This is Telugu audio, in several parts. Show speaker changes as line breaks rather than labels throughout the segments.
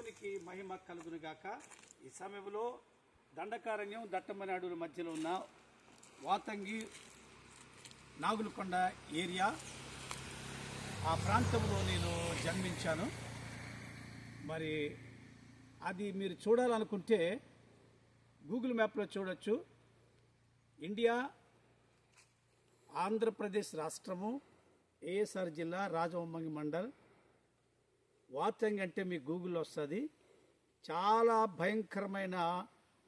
దేవునికి మహిమ కలుగునుగాక. ఈ సమయంలో దండకారణ్యం దట్టమని అడవుల మధ్యలో ఉన్న వాతంగి నాగులకొండ ఏరియా, ఆ ప్రాంతంలో నేను జన్మించాను. మరి అది మీరు చూడాలనుకుంటే గూగుల్ మ్యాప్లో చూడొచ్చు. ఇండియా, ఆంధ్రప్రదేశ్ రాష్ట్రము, ఏఎస్ఆర్ జిల్లా, రాజవొమ్మంగి మండల్, వాతంగి అంటే మీ గూగుల్లో వస్తుంది. చాలా భయంకరమైన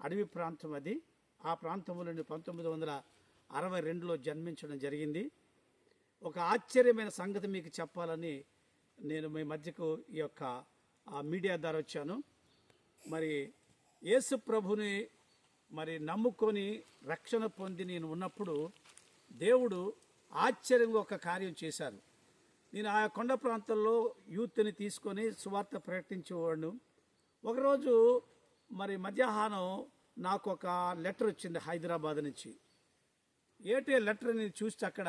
అడవి ప్రాంతం అది. ఆ ప్రాంతంలో 1962లో జన్మించడం జరిగింది. ఒక ఆశ్చర్యమైన సంగతి మీకు చెప్పాలని నేను మీ మధ్యకు ఈ యొక్క మీడియా ద్వారా వచ్చాను. మరి యేసు ప్రభుని నమ్ముకొని రక్షణ పొంది నేను ఉన్నప్పుడు దేవుడు ఆశ్చర్యంగా ఒక కార్యం చేశారు. నేను ఆ కొండ ప్రాంతంలో యూత్ని తీసుకొని సువార్త ప్రకటించేవాడు. ఒకరోజు మధ్యాహ్నం నాకు ఒక లెటర్ వచ్చింది హైదరాబాద్ నుంచి. ఏటే లెటర్ నేను చూస్తే అక్కడ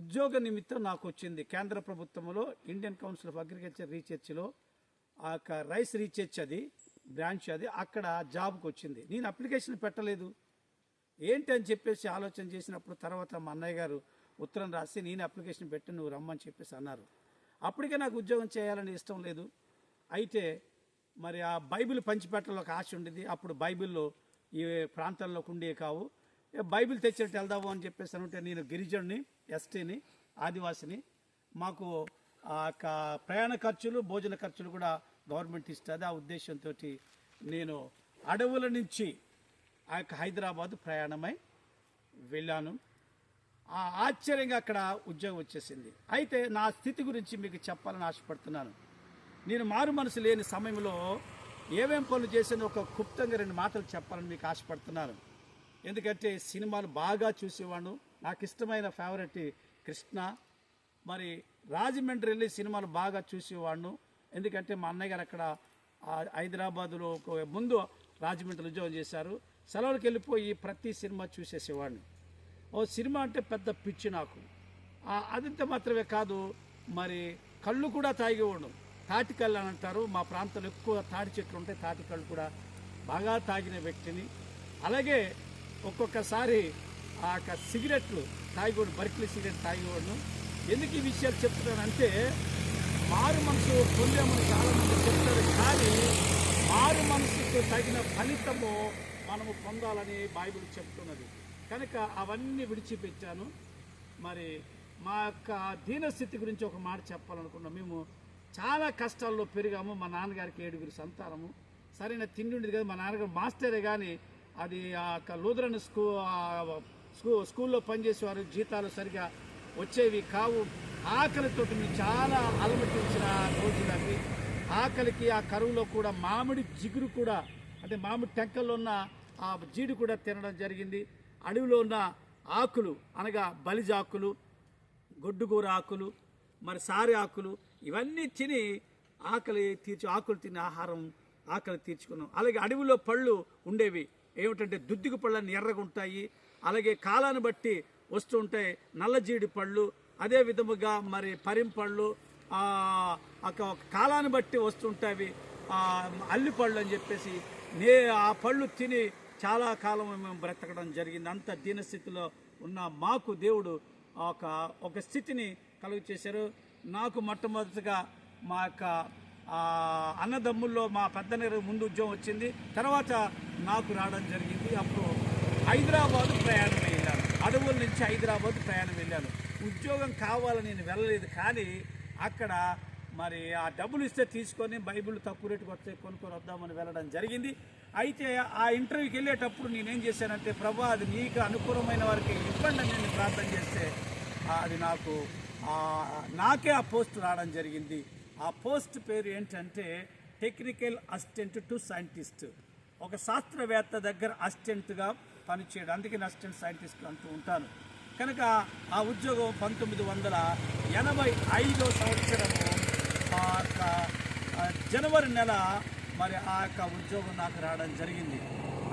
ఉద్యోగ నిమిత్తం నాకు వచ్చింది. కేంద్ర ప్రభుత్వంలో ఇండియన్ కౌన్సిల్ ఆఫ్ అగ్రికల్చర్ రీసెర్చ్లో ఆ యొక్క రైస్ రీసెర్చ్ అది బ్రాంచ్ అది, అక్కడ జాబ్కి వచ్చింది. నేను అప్లికేషన్ పెట్టలేదు. ఏంటి అని చెప్పేసి ఆలోచన చేసినప్పుడు తర్వాత మా అన్నయ్య గారు ఉత్తరం రాసి నేను అప్లికేషన్ పెట్టి నువ్వు రమ్మని చెప్పేసి అన్నారు. అప్పటికే నాకు ఉద్యోగం చేయాలని ఇష్టం లేదు. అయితే ఆ బైబిల్ పంచిపెట్టాలో ఒక ఆశ ఉండేది. అప్పుడు బైబిల్లో ఈ ప్రాంతాల్లోకి ఉండే కావు, బైబిల్ తెచ్చినట్టు వెళ్దాము అని చెప్పేసి అనుంటే నేను గిరిజనుని, ఎస్టీని, ఆదివాసిని. మాకు ఆ యొక్క ప్రయాణ ఖర్చులు, భోజన ఖర్చులు కూడా గవర్నమెంట్ ఇస్తుంది. ఆ ఉద్దేశంతో నేను అడవుల నుంచి ఆ యొక్క హైదరాబాద్ ప్రయాణమై వెళ్ళాను. ఆశ్చర్యంగా అక్కడ ఉద్యోగం వచ్చేసింది. అయితే నా స్థితి గురించి మీకు చెప్పాలని ఆశపడుతున్నాను. నేను మారు మనసు లేని సమయంలో ఏమేం పనులు చేసిన ఒక క్లుప్తంగా 2 మాటలు చెప్పాలని మీకు ఆశపడుతున్నాను. ఎందుకంటే సినిమాలు బాగా చూసేవాడు. నాకు ఇష్టమైన ఫేవరెట్ కృష్ణ. రాజమండ్రి వెళ్ళి సినిమాలు బాగా చూసేవాడు. ఎందుకంటే మా అన్నయ్య గారు అక్కడ హైదరాబాదులో ముందు రాజమండ్రిలో ఉద్యోగం చేశారు. సెలవులకు వెళ్ళిపోయి ప్రతి సినిమా చూసేసేవాడిని. ఓ సినిమా అంటే పెద్ద పిచ్చి నాకు. అదంతా మాత్రమే కాదు, కళ్ళు కూడా తాగేవాడు. తాటి కళ్ళు అని అంటారు. మా ప్రాంతంలో ఎక్కువ తాటి చెట్లు ఉంటాయి. తాటి కళ్ళు కూడా బాగా తాగిన వ్యక్తిని. అలాగే ఒక్కొక్కసారి ఆ సిగరెట్లు తాగేవాడు, బర్కిలీ సిగరెట్ తాగేవాడు. ఎందుకు ఈ విషయాలు చెప్తున్నానంటే, మారు మనసు పొందేమని చాలామంది చెప్తారు, కానీ మారు మనసుకు తగిన ఫలితము మనము పొందాలని బైబిల్ చెప్తున్నది. కనుక అవన్నీ విడిచిపెట్టాను. మా యొక్క దీనస్థితి గురించి ఒక మాట చెప్పాలనుకున్నాం. మేము చాలా కష్టాల్లో పెరిగాము. మా నాన్నగారికి 7 సంతానము. సరైన తిండి ఉండేది కదా. మా నాన్నగారు మాస్టరే, కానీ అది ఆ యొక్క లూథరన్ స్కూల్లో పనిచేసేవారు. జీతాలు సరిగా వచ్చేవి కావు. ఆకలితో మేము చాలా అలమటించిన రోజులు అవి. ఆకలికి ఆ కరువులో కూడా మామిడి జిగురు కూడా, అంటే మామిడి టెంకల్లో ఉన్న ఆ జీడి కూడా తినడం జరిగింది. అడవిలో ఉన్న ఆకులు అనగా బలిజాకులు, గొడ్డుగూర ఆకులు, సారి ఆకులు, ఇవన్నీ తిని ఆకులు తిని ఆకలి తీర్చుకున్నాం. అలాగే అడవిలో పళ్ళు ఉండేవి. ఏమిటంటే దుద్దిగు పళ్ళని ఎర్రగా ఉంటాయి. అలాగే కాలాన్ని బట్టి వస్తూ ఉంటాయి నల్లజీడి పళ్ళు. అదే విధముగా పరింపళ్ళు కాలాన్ని బట్టి వస్తుంటాయి అల్లిపళ్ళు అని చెప్పేసి ఆ పళ్ళు తిని చాలా కాలం మేము బ్రతకడం జరిగింది. అంత దీనస్థితిలో ఉన్న మాకు దేవుడు ఒక స్థితిని కలుగు చేశారు. నాకు మొట్టమొదటిగా మా యొక్క అన్నదమ్ముల్లో మా పెద్దనగారు ముందు ఉద్యోగం వచ్చింది. తర్వాత నాకు రావడం జరిగింది. అప్పుడు హైదరాబాద్ ప్రయాణం వెళ్ళాను. అడవుల నుంచి హైదరాబాద్ ప్రయాణం వెళ్ళాను. ఉద్యోగం కావాలని నేను వెళ్ళలేదు, కానీ అక్కడ ఆ డబ్బులు ఇస్తే తీసుకొని బైబిల్ తక్కువ రేటుకు వస్తే కొనుక్కొని వద్దామని వెళ్ళడం జరిగింది. అయితే ఆ ఇంటర్వ్యూకి వెళ్ళేటప్పుడు నేనేం చేశానంటే, ప్రభా అది నీకు అనుకూలమైన వారికి ఇవ్వండి అని నేను ప్రార్థన చేస్తే అది నాకే ఆ పోస్ట్ రావడం జరిగింది. ఆ పోస్ట్ పేరు ఏంటంటే టెక్నికల్ అసిస్టెంట్ టు సైంటిస్ట్. ఒక శాస్త్రవేత్త దగ్గర అసిస్టెంట్గా పనిచేయడం, అందుకే అసిస్టెంట్ సైంటిస్ట్ అంటూ ఉంటాను. కనుక ఆ ఉద్యోగం 1985 సంవత్సరము జనవరి నెల ఆ యొక్క ఉద్యోగం నాకు రావడం జరిగింది.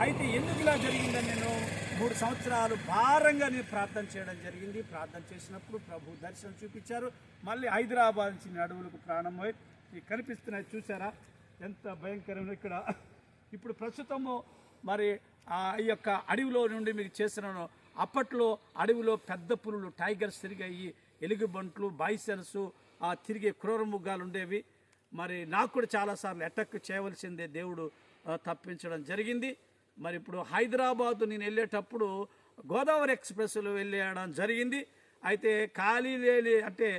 అయితే ఎందుకు ఇలా జరిగిందని నేను 3 సంవత్సరాలు భారంగా నేను ప్రార్థన చేయడం జరిగింది. ప్రార్థన చేసినప్పుడు ప్రభు దర్శనం చూపించారు. మళ్ళీ హైదరాబాద్ నుంచి అడవులకు ప్రాణమై కనిపిస్తున్నాయి చూసారా, ఎంత భయంకరమైన ఇక్కడ ఇప్పుడు ప్రస్తుతము మరి ఈ యొక్క అడవిలో నుండి మీకు చేస్తున్నాను. అప్పట్లో అడవిలో పెద్ద పులులు, టైగర్స్ తిరిగాయి, ఎలుగుబంట్లు, బైసన్స్, తిరిగే క్రూరమృగాలు ఉండేవి. మరి నాకు కూడా చాలాసార్లు అటాక్ చేయవలసిందే, దేవుడు తప్పించడం జరిగింది. మరి ఇప్పుడు హైదరాబాదు నేను వెళ్ళేటప్పుడు గోదావరి ఎక్స్ప్రెస్లో వెళ్ళడం జరిగింది. అయితే ఖాళీ లేని అంటే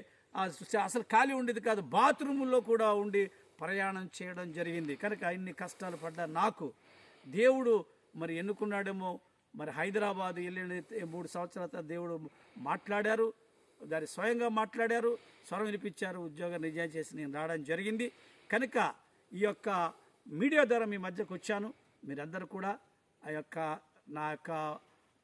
అసలు ఖాళీ ఉండేది కాదు, బాత్రూముల్లో కూడా ఉండి ప్రయాణం చేయడం జరిగింది. కనుక ఇన్ని కష్టాలు పడ్డా నాకు దేవుడు మరి ఎన్నుకున్నాడేమో. మరి హైదరాబాద్ వెళ్ళిన 3 సంవత్సరాల తర్వాత దేవుడు మాట్లాడారు, దాన్ని స్వయంగా మాట్లాడారు, స్వరం వినిపించారు, ఉద్యోగం రిజైన్ చేసి నేను రావడం జరిగింది. కనుక ఈ యొక్క మీడియా ద్వారా మీ మధ్యకు వచ్చాను. మీరందరూ కూడా నా యొక్క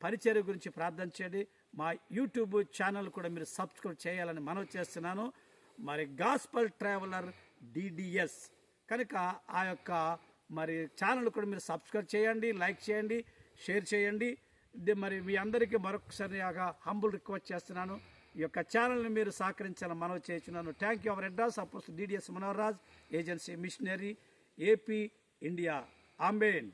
పరిచర్య గురించి ప్రార్థన చేయండి. మా యూట్యూబ్ ఛానల్ కూడా మీరు సబ్స్క్రైబ్ చేయాలని మనవి చేస్తున్నాను. మరి గాస్పల్ ట్రావెలర్ DDS కనుక ఆ యొక్క మరి ఛానల్ కూడా మీరు సబ్స్క్రైబ్ చేయండి, లైక్ చేయండి, షేర్ చేయండి. మరి మీ అందరికీ మరొకసారి హంబుల్ రిక్వెస్ట్ చేస్తున్నాను, ఈ యొక్క ఛానల్ని మీరు సహకరించాలని మనవి చేస్తున్నాను. Thank you. Our address apostle DDS Manohar Raj, agency missionary, AP, India. Amen.